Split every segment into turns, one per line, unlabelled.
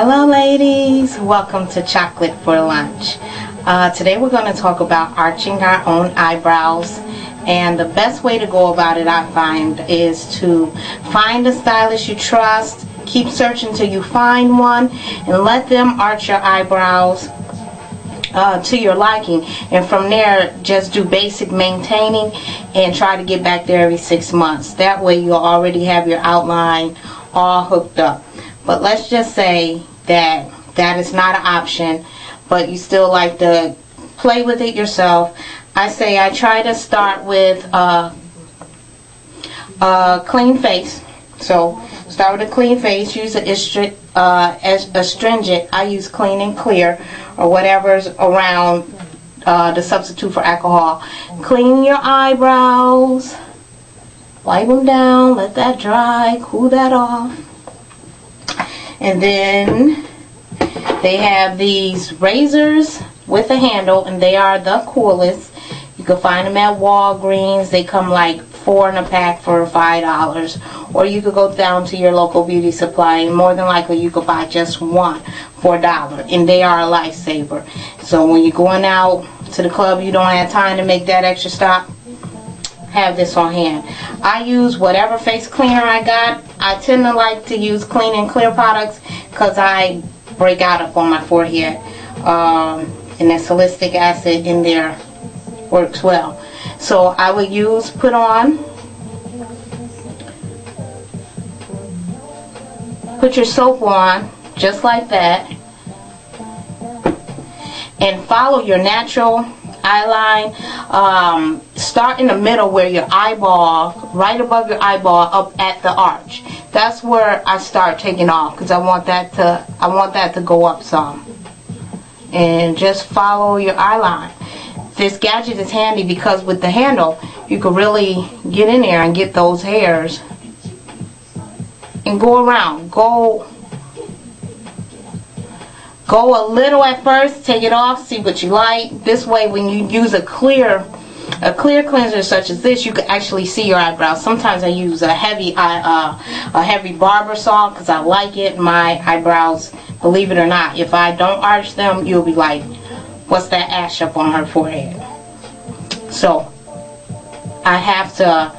Hello ladies, welcome to Chocolate for Lunch. Today we're going to talk about arching our own eyebrows, and the best way to go about it, I find, is to find a stylist you trust, keep searching till you find one, and let them arch your eyebrows to your liking, and from there just do basic maintaining and try to get back there every 6 months. That way you'll already have your outline all hooked up. But let's just say that that is not an option, but you still like to play with it yourself. I say I try to start with a clean face. So start with a clean face, use an astringent. I use Clean and Clear or whatever's around the substitute for alcohol. Clean your eyebrows, wipe them down, let that dry, cool that off. And then they have these razors with a handle, and they are the coolest. You can find them at Walgreens. They come like 4 in a pack for $5, or you could go down to your local beauty supply, and more than likely you could buy just one for $1, and they are a lifesaver. So when you're going out to the club, you don't have time to make that extra stop, have this on hand. I use whatever face cleaner I got. I tend to like to use Clean and Clear products because I break out up on my forehead, and that salicylic acid in there works well. So I would use, put your soap on just like that, and follow your natural eyeline. Start in the middle where your eyeball, right above your eyeball, up at the arch. That's where I start taking off, because I want that to go up some. And just follow your eyeline. This gadget is handy because with the handle you can really get in there and get those hairs and go around. Go a little at first, take it off, see what you like. This way when you use a clear cleanser such as this, you can actually see your eyebrows. Sometimes I use a heavy barber saw because I like it. My eyebrows, believe it or not, if I don't arch them, you'll be like, what's that ash up on her forehead? So I have to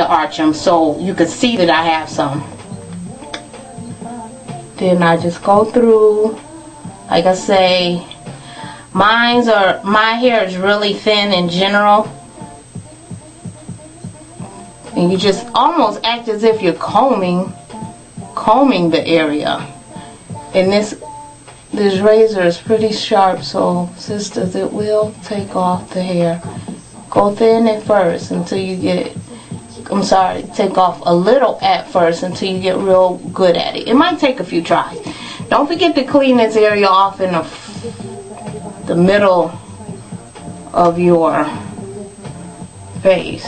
arch them so you can see that I have some. Then I just go through, like I say, my hair is really thin in general, and you just almost act as if you're combing the area. And this razor is pretty sharp, so sisters, it will take off the hair. Go thin at first until you get, take off a little at first until you get real good at it. It might take a few tries. Don't forget to clean this area off in the middle of your face.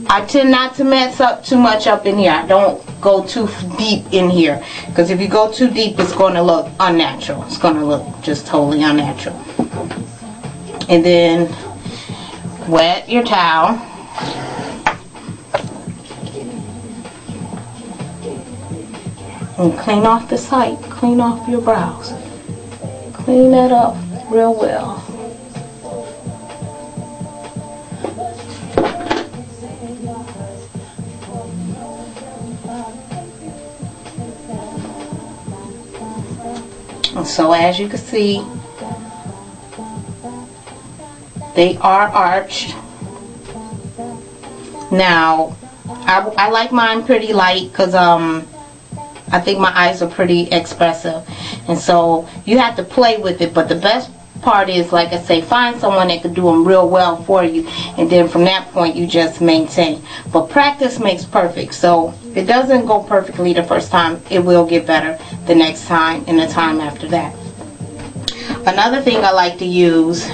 I tend not to mess up too much up in here. I don't go too deep in here, because if you go too deep, it's going to look unnatural. It's going to look just totally unnatural. And then wet your towel. And clean off the site. Clean off your brows. Clean that up real well. And so as you can see, they are arched. Now I like mine pretty light because I think my eyes are pretty expressive, and so you have to play with it. But the best part is, like I say, find someone that can do them real well for you, and then from that point you just maintain. But practice makes perfect, so if it doesn't go perfectly the first time, it will get better the next time and the time after that. Another thing I like to use,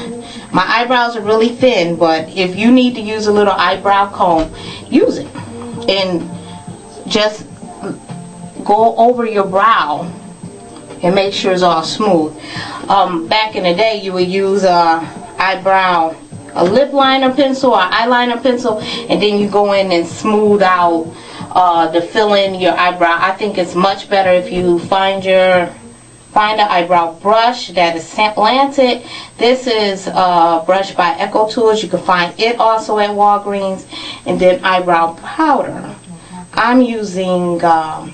my eyebrows are really thin, but if you need to use a little eyebrow comb, use it, and just go over your brow and make sure it's all smooth. Back in the day, you would use a lip liner pencil or eyeliner pencil, and then you go in and smooth out to fill in your eyebrow. I think it's much better if you find an eyebrow brush that is slanted. This is a brush by Echo Tools. You can find it also at Walgreens. And then eyebrow powder. I'm using a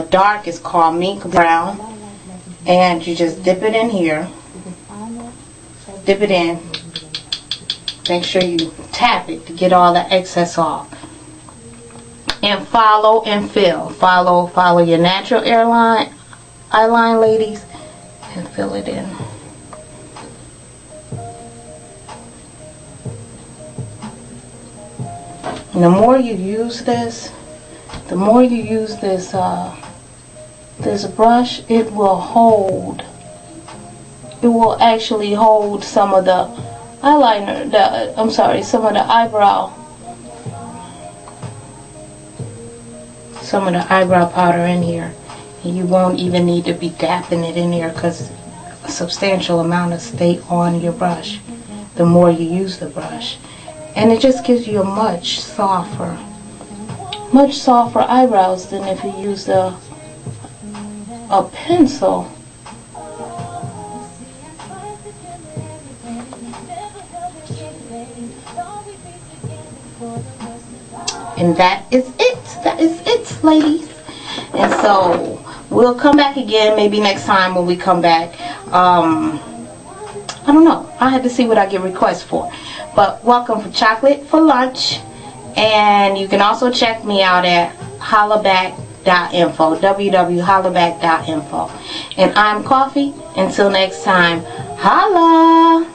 dark, it's called Mink Brown. And you just dip it in here. Dip it in. Make sure you tap it to get all the excess off. And follow and fill. Follow your natural eyeline, ladies, and fill it in. And the more you use this, this brush, it will actually hold some of the eyeliner, some of the eyebrow powder in here. And you won't even need to be dapping it in there because a substantial amount will stay on your brush the more you use the brush. And it just gives you a much softer eyebrows than if you use a pencil. And that is it, ladies. And so we'll come back again maybe next time when we come back. I don't know. I had to see what I get requests for. But welcome for Chocolate for Lunch. And you can also check me out at hollaback.info, www.hollaback.info. And I'm Coffee. Until next time, holla!